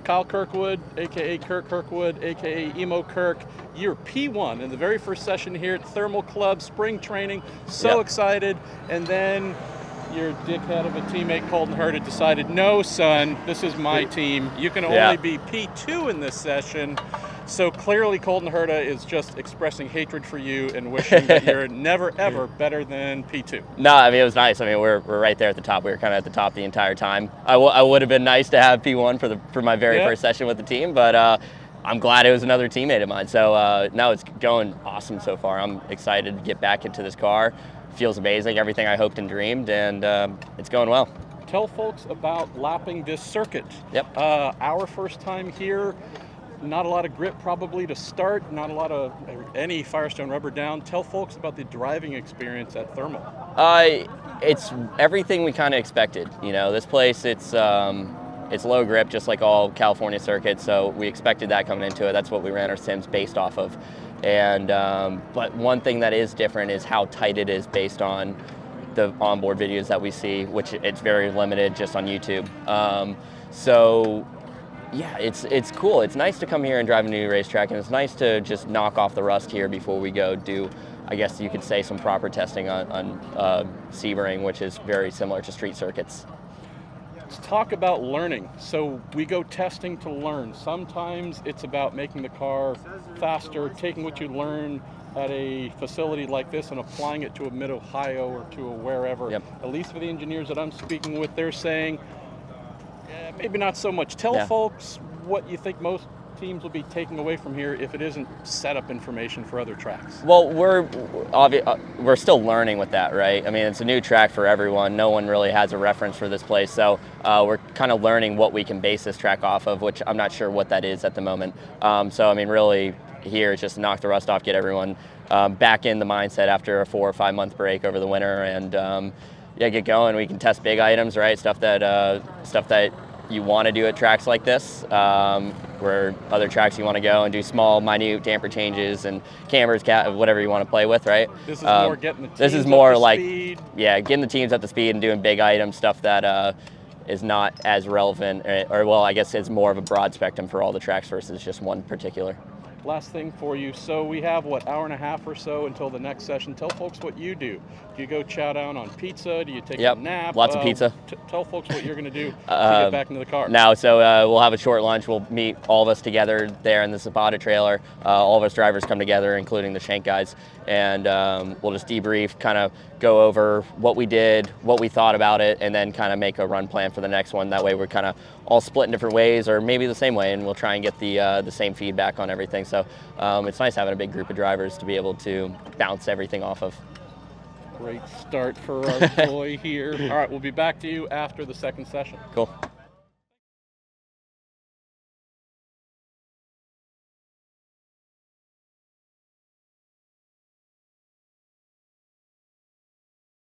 Kyle Kirkwood, a.k.a. Kirkwood, a.k.a. Emo Kirk. You're P1 in the very first session here at Thermal Club, spring training. So excited. And then your dickhead of a teammate, Colton Herta, decided, no, son, this is my team. You can only be P2 in this session. So clearly Colton Herta is just expressing hatred for you and wishing that you're never, ever better than P2. No, I mean, it was nice. I mean, we're right there at the top. We were kind of at the top the entire time. I would have been nice to have P1 for my very first session with the team, but I'm glad it was another teammate of mine. So no, it's going awesome so far. I'm excited to get back into this car. Feels amazing, everything I hoped and dreamed, and it's going well. Tell folks about lapping this circuit. Yep. Our first time here. Not a lot of grip probably to start, not a lot of any Firestone rubber down. Tell folks about the driving experience at Thermal. It's everything we kind of expected. You know, this place, it's low grip, just like all California circuits, so we expected that coming into it. That's what we ran our sims based off of. And but one thing that is different is how tight it is based on the onboard videos that we see, which it's very limited just on YouTube. So yeah, it's cool. It's nice to come here and drive a new racetrack, and it's nice to just knock off the rust here before we go do, I guess you could say, some proper testing on Sebring, which is very similar to street circuits. Let's talk about learning. So we go testing to learn. Sometimes it's about making the car faster, taking what you learn at a facility like this and applying it to a Mid-Ohio or to a wherever. At least for the engineers that I'm speaking with, they're saying, maybe not so much. Tell folks what you think most teams will be taking away from here if it isn't setup information for other tracks. Well, we're still learning with that, right? I mean, it's a new track for everyone. No one really has a reference for this place, so we're kind of learning what we can base this track off of, which I'm not sure what that is at the moment. So I mean, really, here it's just knock the rust off, get everyone back in the mindset after a 4 or 5 month break over the winter, and get going. We can test big items, right? Stuff that you want to do at tracks like this, where other tracks you want to go and do small, minute damper changes and cameras, whatever you want to play with, right? This is more getting the teams This is more up to like, speed. Getting the teams up to speed and doing big items, stuff that is not as relevant, or well, I guess it's more of a broad spectrum for all the tracks versus just one particular. Last thing for you. So we have, what, hour and a half or so until the next session. Tell folks what you do. Do you go chow down on pizza? Do you take a nap? Lots of pizza. Tell folks what you're going to do to get back into the car. No, so we'll have a short lunch. We'll meet all of us together there in the Zapata trailer. All of us drivers come together, including the Shank guys, and we'll just debrief, kind of go over what we did, what we thought about it, and then kind of make a run plan for the next one. That way we're kind of all split in different ways, or maybe the same way, and we'll try and get the same feedback on everything. So it's nice having a big group of drivers to be able to bounce everything off of. Great start for our boy here. All right, we'll be back to you after the second session. Cool.